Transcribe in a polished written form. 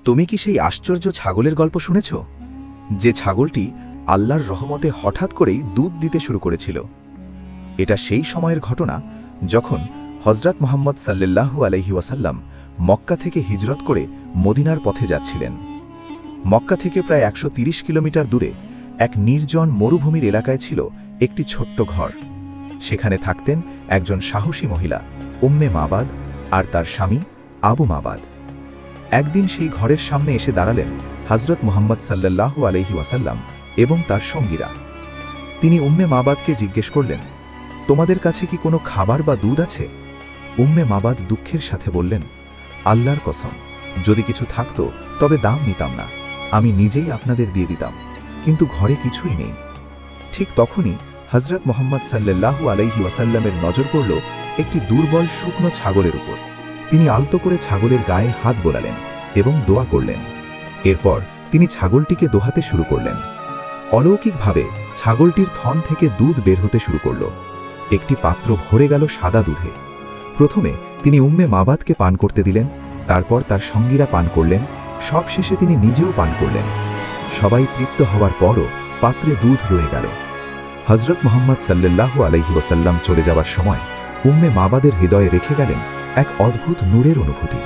তুমি কি সেই আশ্চর্য ছাগলের গল্প শুনেছ, যে ছাগলটি আল্লাহর রহমতে হঠাৎ করেই দুধ দিতে শুরু করেছিল? এটা সেই সময়ের ঘটনা যখন হযরত মুহাম্মদ সাল্লাল্লাহু আলাইহি ওয়াসাল্লাম মক্কা থেকে হিজরত করে মদিনার পথে যাচ্ছিলেন। মক্কা থেকে প্রায় ১৩০ কিলোমিটার দূরে এক নির্জন মরুভূমির এলাকায় ছিল একটি ছোট্ট ঘর। সেখানে থাকতেন একজন সাহসী মহিলা উম্মে মাবাদ আর তার স্বামী আবু মাবাদ। একদিন সেই ঘরের সামনে এসে দাঁড়ালেন হযরত মুহাম্মদ সাল্লাল্লাহু আলাইহি ওয়াসাল্লাম এবং তার সঙ্গীরা। তিনি উম্মে মাবাদকে জিজ্ঞেস করলেন, তোমাদের কাছে কি কোনো খাবার বা দুধ আছে? উম্মে মাবাদ দুঃখের সাথে বললেন, আল্লাহর কসম, যদি কিছু থাকতো তবে দাম নিতাম না, আমি নিজেই আপনাদের দিয়ে দিতাম, কিন্তু ঘরে কিছুই নেই। ঠিক তখনই হযরত মুহাম্মদ সাল্লাল্লাহু আলাইহি ওয়াসাল্লামের নজর পড়ল একটি দুর্বল শুকনো ছাগলের উপর। তিনি আলতো করে ছাগলের গায়ে হাত বোলালেন এবং দোয়া করলেন। এরপর তিনি ছাগলটিকে দোহাতে শুরু করলেন। অলৌকিকভাবে ছাগলটির থন থেকে দুধ বের হতে শুরু করল। একটি পাত্র ভরে গেল সাদা দুধে। প্রথমে তিনি উম্মে মাবাদকে পান করতে দিলেন, তারপর তার সঙ্গীরা পান করলেন, সবশেষে তিনি নিজেও পান করলেন। সবাই তৃপ্ত হওয়ার পরও পাত্রে দুধ রয়ে গেল। হযরত মুহাম্মদ সাল্লাল্লাহু আলাইহি ওয়াসাল্লাম চলে যাওয়ার সময় উম্মে মাবাদের হৃদয়ে রেখে গেলেন এক অদ্ভুত নূরের অনুভূতি।